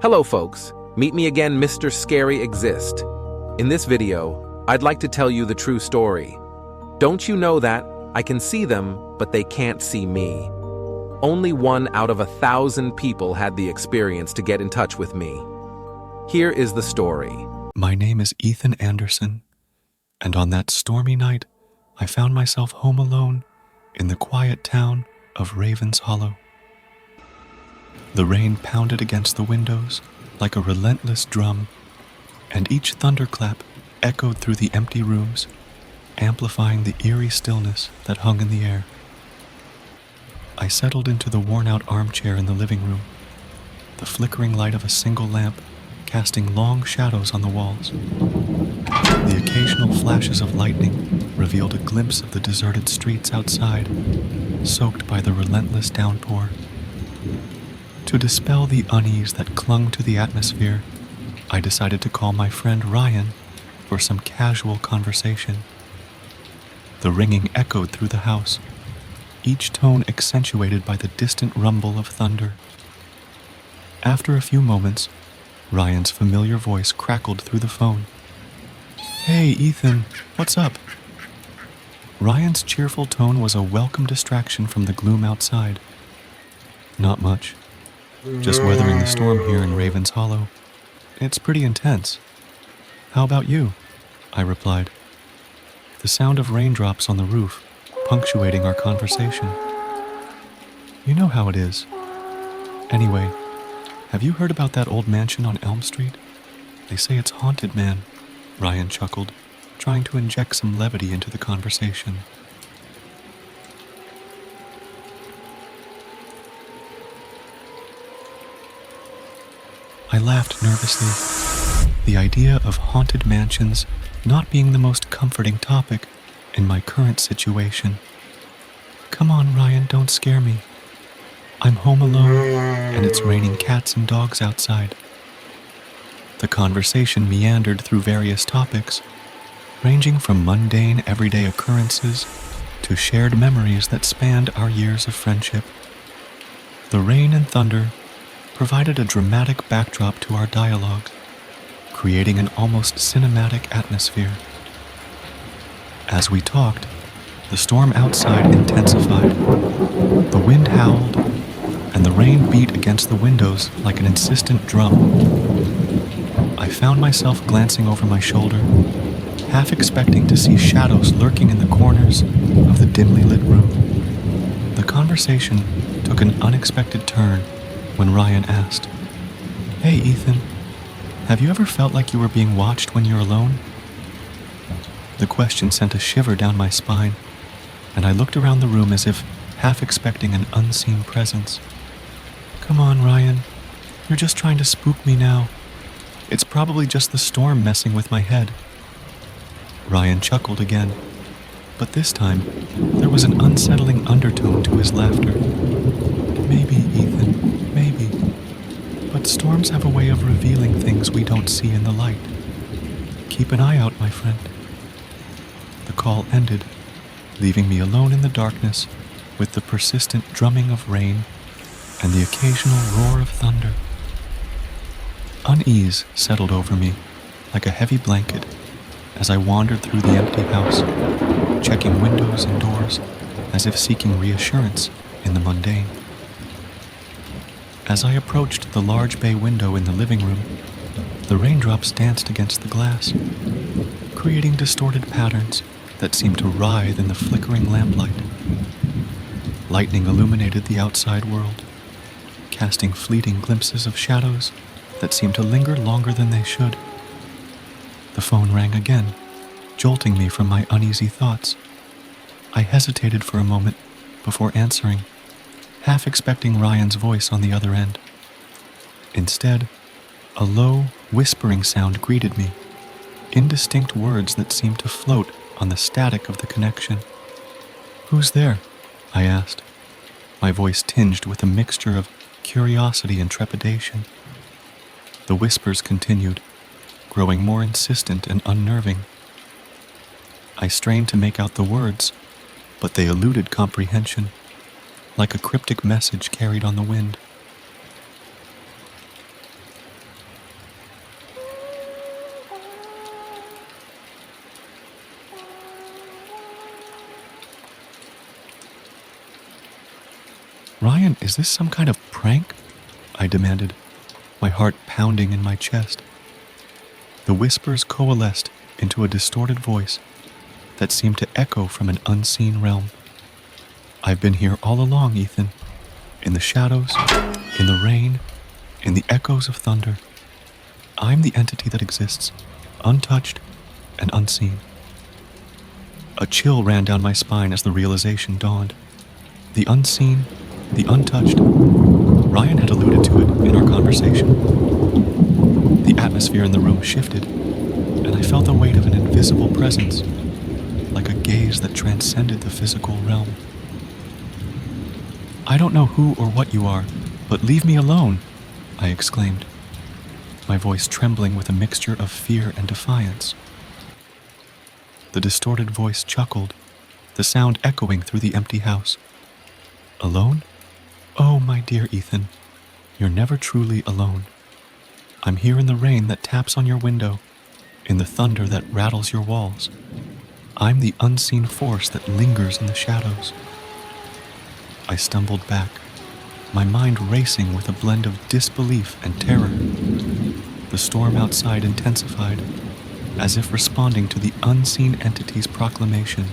Hello folks, meet me again, Mr. Scary Exist. In this video, I'd like to tell you the true story. Don't you know that I can see them, but they can't see me? Only 1 out of 1,000 people had the experience to get in touch with me. Here is the story. My name is Ethan Anderson, and on that stormy night, I found myself home alone in the quiet town of Ravens Hollow. The rain pounded against the windows like a relentless drum, and each thunderclap echoed through the empty rooms, amplifying the eerie stillness that hung in the air. I settled into the worn-out armchair in the living room, the flickering light of a single lamp casting long shadows on the walls. The occasional flashes of lightning revealed a glimpse of the deserted streets outside, soaked by the relentless downpour. To dispel the unease that clung to the atmosphere, I decided to call my friend Ryan for some casual conversation. The ringing echoed through the house, each tone accentuated by the distant rumble of thunder. After a few moments, Ryan's familiar voice crackled through the phone. "Hey, Ethan, what's up?" Ryan's cheerful tone was a welcome distraction from the gloom outside. "Not much. Just weathering the storm here in Ravens Hollow. It's pretty intense. How about you?" I replied, the sound of raindrops on the roof punctuating our conversation. "You know how it is. Anyway, have you heard about that old mansion on Elm Street? They say it's haunted, man," Ryan chuckled, trying to inject some levity into the conversation. I laughed nervously, the idea of haunted mansions not being the most comforting topic in my current situation. "Come on, Ryan, don't scare me. I'm home alone, and it's raining cats and dogs outside." The conversation meandered through various topics, ranging from mundane everyday occurrences to shared memories that spanned our years of friendship. The rain and thunder provided a dramatic backdrop to our dialogue, creating an almost cinematic atmosphere. As we talked, the storm outside intensified. The wind howled, and the rain beat against the windows like an insistent drum. I found myself glancing over my shoulder, half expecting to see shadows lurking in the corners of the dimly lit room. The conversation took an unexpected turn when Ryan asked, "Hey, Ethan, have you ever felt like you were being watched when you're alone?" The question sent a shiver down my spine, and I looked around the room as if half expecting an unseen presence. "Come on, Ryan. You're just trying to spook me now. It's probably just the storm messing with my head." Ryan chuckled again, but this time there was an unsettling undertone to his laughter. "Maybe, Ethan, maybe. But storms have a way of revealing things we don't see in the light. Keep an eye out, my friend." The call ended, leaving me alone in the darkness with the persistent drumming of rain and the occasional roar of thunder. Unease settled over me like a heavy blanket as I wandered through the empty house, checking windows and doors as if seeking reassurance in the mundane. As I approached the large bay window in the living room, the raindrops danced against the glass, creating distorted patterns that seemed to writhe in the flickering lamplight. Lightning illuminated the outside world, casting fleeting glimpses of shadows that seemed to linger longer than they should. The phone rang again, jolting me from my uneasy thoughts. I hesitated for a moment before answering, half expecting Ryan's voice on the other end. Instead, a low, whispering sound greeted me, indistinct words that seemed to float on the static of the connection. "Who's there?" I asked, my voice tinged with a mixture of curiosity and trepidation. The whispers continued, growing more insistent and unnerving. I strained to make out the words, but they eluded comprehension, like a cryptic message carried on the wind. Ryan, is this some kind of prank? I demanded, my heart pounding in my chest. The whispers coalesced into a distorted voice that seemed to echo from an unseen realm. I've been here all along, Ethan. In the shadows, in the rain, in the echoes of thunder. I'm the entity that exists, untouched and unseen. A chill ran down my spine as the realization dawned. The unseen, the untouched. Ryan had alluded to it in our conversation. The atmosphere in the room shifted, and I felt the weight of an invisible presence, like a gaze that transcended the physical realm. I don't know who or what you are, but leave me alone, I exclaimed, my voice trembling with a mixture of fear and defiance. The distorted voice chuckled, the sound echoing through the empty house. Alone? Oh, my dear Ethan, you're never truly alone. I'm here in the rain that taps on your window, in the thunder that rattles your walls. I'm the unseen force that lingers in the shadows. I stumbled back, my mind racing with a blend of disbelief and terror. The storm outside intensified, as if responding to the unseen entity's proclamation.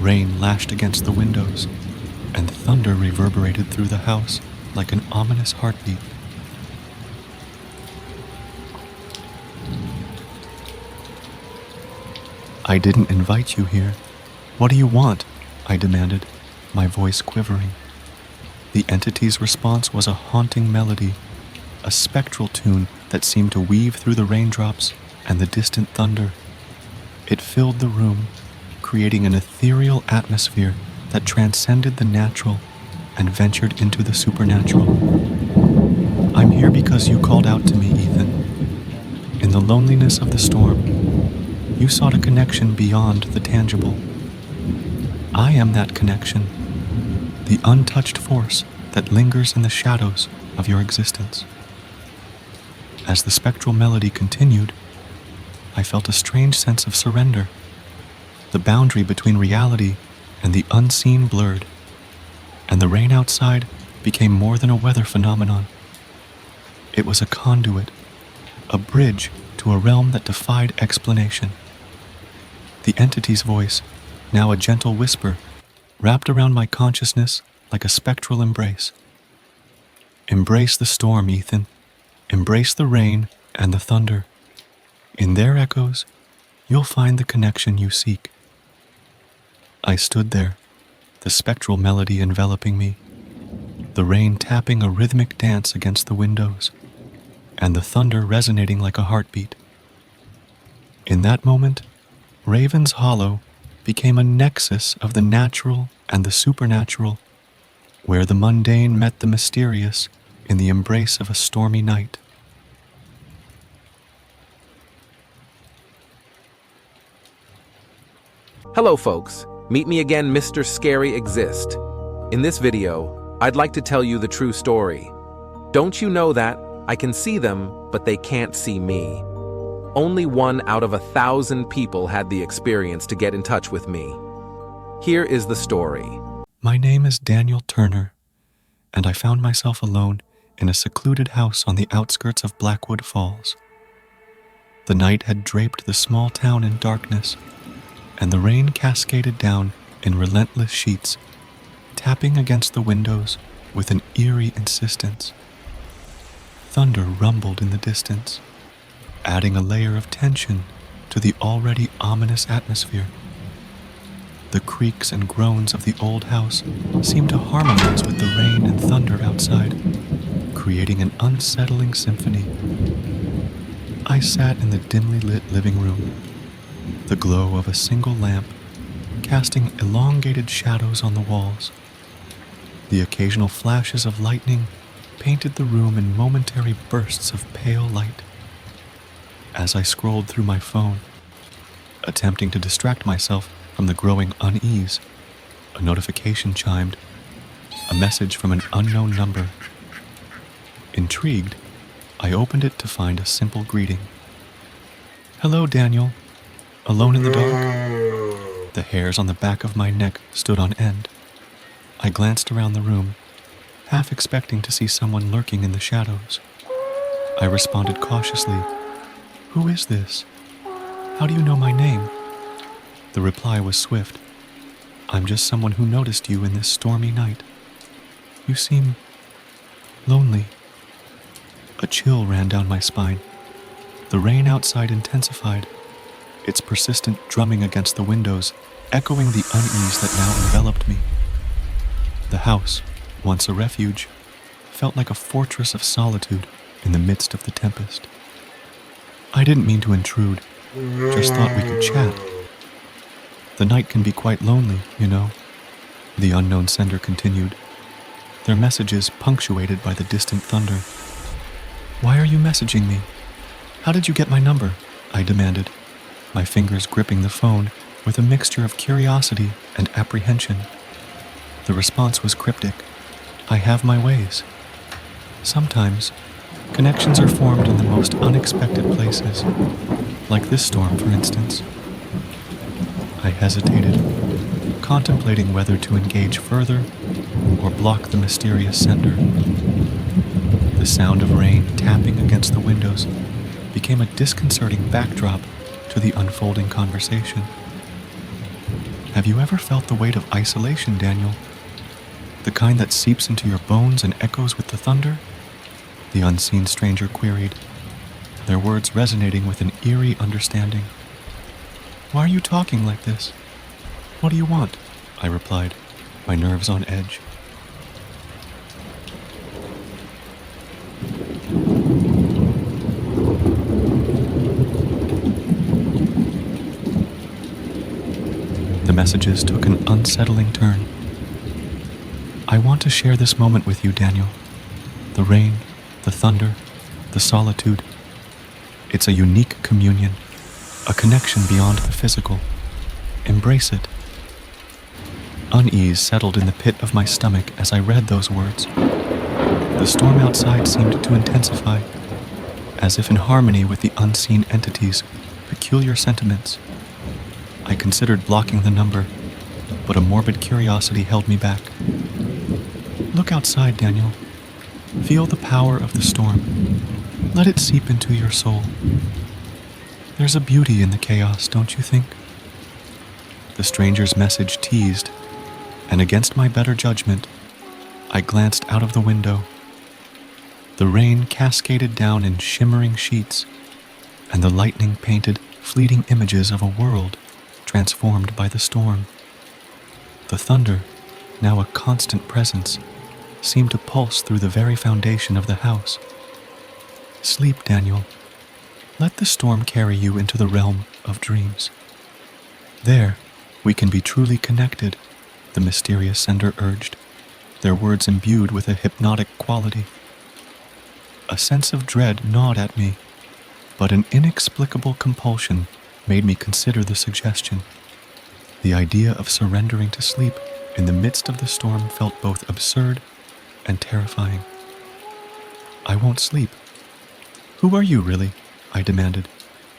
Rain lashed against the windows, and thunder reverberated through the house like an ominous heartbeat. I didn't invite you here. What do you want? I demanded, my voice quivering. The entity's response was a haunting melody, a spectral tune that seemed to weave through the raindrops and the distant thunder. It filled the room, creating an ethereal atmosphere that transcended the natural and ventured into the supernatural. I'm here because you called out to me, Ethan. In the loneliness of the storm, you sought a connection beyond the tangible. I am that connection, the untouched force that lingers in the shadows of your existence. As the spectral melody continued, I felt a strange sense of surrender. The boundary between reality and the unseen blurred, and the rain outside became more than a weather phenomenon. It was a conduit, a bridge to a realm that defied explanation. The entity's voice, now a gentle whisper, wrapped around my consciousness like a spectral embrace. Embrace the storm, Ethan. Embrace the rain and the thunder. In their echoes, you'll find the connection you seek. I stood there, the spectral melody enveloping me, the rain tapping a rhythmic dance against the windows, and the thunder resonating like a heartbeat. In that moment, Raven's Hollow became a nexus of the natural and the supernatural, where the mundane met the mysterious in the embrace of a stormy night. Hello folks, meet me again, Mr. Scary Exist. In this video, I'd like to tell you the true story. Don't you know that I can see them, but they can't see me? Only 1 out of 1,000 people had the experience to get in touch with me. Here is the story. My name is Daniel Turner, and I found myself alone in a secluded house on the outskirts of Blackwood Falls. The night had draped the small town in darkness, and the rain cascaded down in relentless sheets, tapping against the windows with an eerie insistence. Thunder rumbled in the distance, adding a layer of tension to the already ominous atmosphere. The creaks and groans of the old house seemed to harmonize with the rain and thunder outside, creating an unsettling symphony. I sat in the dimly lit living room, the glow of a single lamp casting elongated shadows on the walls. The occasional flashes of lightning painted the room in momentary bursts of pale light. As I scrolled through my phone, attempting to distract myself from the growing unease, a notification chimed, a message from an unknown number. Intrigued, I opened it to find a simple greeting. "Hello, Daniel. Alone in the dark?" The hairs on the back of my neck stood on end. I glanced around the room, half expecting to see someone lurking in the shadows. I responded cautiously, "Who is this? How do you know my name?" The reply was swift. "I'm just someone who noticed you in this stormy night. You seem lonely." A chill ran down my spine. The rain outside intensified, its persistent drumming against the windows echoing the unease that now enveloped me. The house, once a refuge, felt like a fortress of solitude in the midst of the tempest. "I didn't mean to intrude, just thought we could chat. The night can be quite lonely, you know," the unknown sender continued, their messages punctuated by the distant thunder. "Why are you messaging me? How did you get my number?" I demanded, my fingers gripping the phone with a mixture of curiosity and apprehension. The response was cryptic. "I have my ways. Sometimes, connections are formed in the most unexpected places, like this storm, for instance." I hesitated, contemplating whether to engage further or block the mysterious sender. The sound of rain tapping against the windows became a disconcerting backdrop to the unfolding conversation. "Have you ever felt the weight of isolation, Daniel? The kind that seeps into your bones and echoes with the thunder?" the unseen stranger queried, their words resonating with an eerie understanding. "Why are you talking like this? What do you want?" I replied, my nerves on edge. The messages took an unsettling turn. "I want to share this moment with you, Daniel. The rain, the thunder, the solitude. It's a unique communion, a connection beyond the physical. Embrace it." Unease settled in the pit of my stomach as I read those words. The storm outside seemed to intensify, as if in harmony with the unseen entity's peculiar sentiments. I considered blocking the number, but a morbid curiosity held me back. "Look outside, Daniel. Feel the power of the storm. Let it seep into your soul. There's a beauty in the chaos, don't you think?" The stranger's message teased, and against my better judgment, I glanced out of the window. The rain cascaded down in shimmering sheets, and the lightning painted fleeting images of a world transformed by the storm. The thunder, now a constant presence, seemed to pulse through the very foundation of the house. "Sleep, Daniel. Let the storm carry you into the realm of dreams. There, we can be truly connected," the mysterious sender urged, their words imbued with a hypnotic quality. A sense of dread gnawed at me, but an inexplicable compulsion made me consider the suggestion. The idea of surrendering to sleep in the midst of the storm felt both absurd and terrifying. "I won't sleep." "Who are you, really?" I demanded,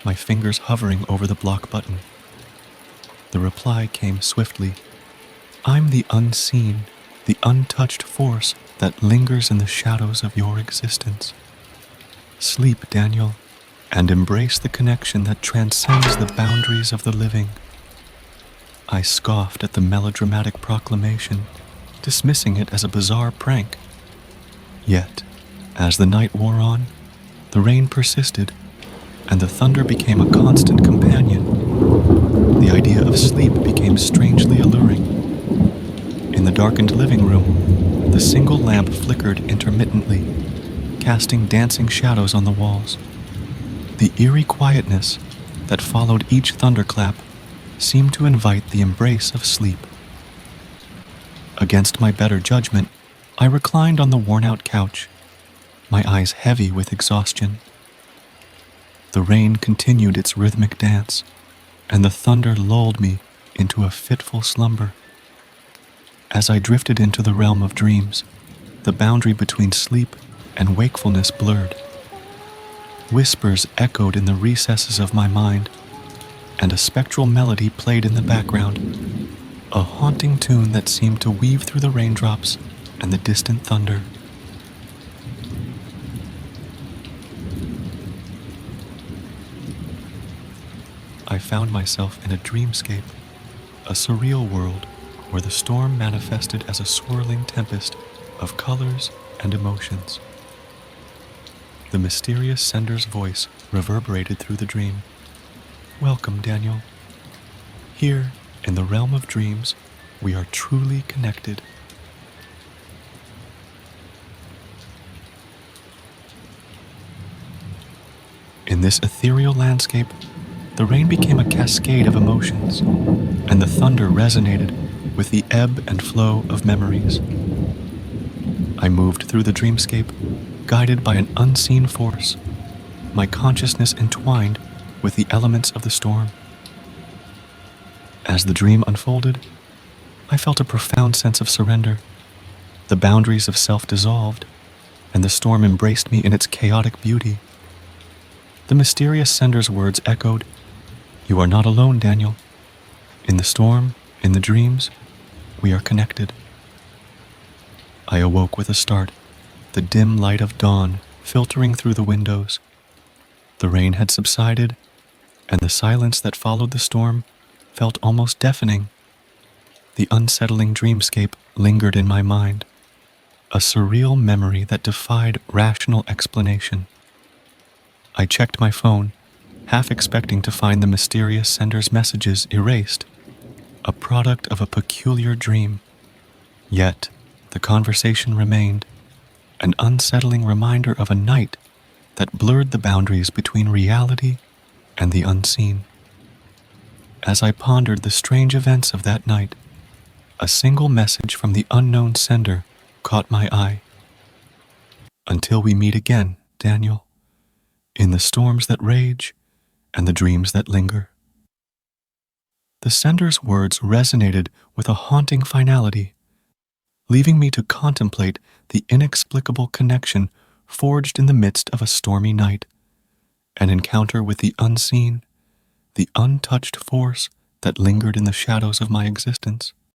my fingers hovering over the block button. The reply came swiftly. "I'm the unseen, the untouched force that lingers in the shadows of your existence. Sleep, Daniel, and embrace the connection that transcends the boundaries of the living." I scoffed at the melodramatic proclamation, dismissing it as a bizarre prank. Yet, as the night wore on, the rain persisted, and the thunder became a constant companion. The idea of sleep became strangely alluring. In the darkened living room, the single lamp flickered intermittently, casting dancing shadows on the walls. The eerie quietness that followed each thunderclap seemed to invite the embrace of sleep. Against my better judgment, I reclined on the worn-out couch, my eyes heavy with exhaustion. The rain continued its rhythmic dance, and the thunder lulled me into a fitful slumber. As I drifted into the realm of dreams, the boundary between sleep and wakefulness blurred. Whispers echoed in the recesses of my mind, and a spectral melody played in the background, a haunting tune that seemed to weave through the raindrops and the distant thunder. I found myself in a dreamscape, a surreal world where the storm manifested as a swirling tempest of colors and emotions. The mysterious sender's voice reverberated through the dream. "Welcome, Daniel. Here, in the realm of dreams, we are truly connected." In this ethereal landscape, the rain became a cascade of emotions, and the thunder resonated with the ebb and flow of memories. I moved through the dreamscape, guided by an unseen force, my consciousness entwined with the elements of the storm. As the dream unfolded, I felt a profound sense of surrender. The boundaries of self dissolved, and the storm embraced me in its chaotic beauty. The mysterious sender's words echoed, "You are not alone, Daniel. In the storm, in the dreams, we are connected." I awoke with a start, the dim light of dawn filtering through the windows. The rain had subsided, and the silence that followed the storm felt almost deafening. The unsettling dreamscape lingered in my mind, a surreal memory that defied rational explanation. I checked my phone, half expecting to find the mysterious sender's messages erased, a product of a peculiar dream. Yet, the conversation remained, an unsettling reminder of a night that blurred the boundaries between reality and the unseen. As I pondered the strange events of that night, a single message from the unknown sender caught my eye. "Until we meet again, Daniel, in the storms that rage and the dreams that linger." The sender's words resonated with a haunting finality, leaving me to contemplate the inexplicable connection forged in the midst of a stormy night, an encounter with the unseen, the untouched force that lingered in the shadows of my existence.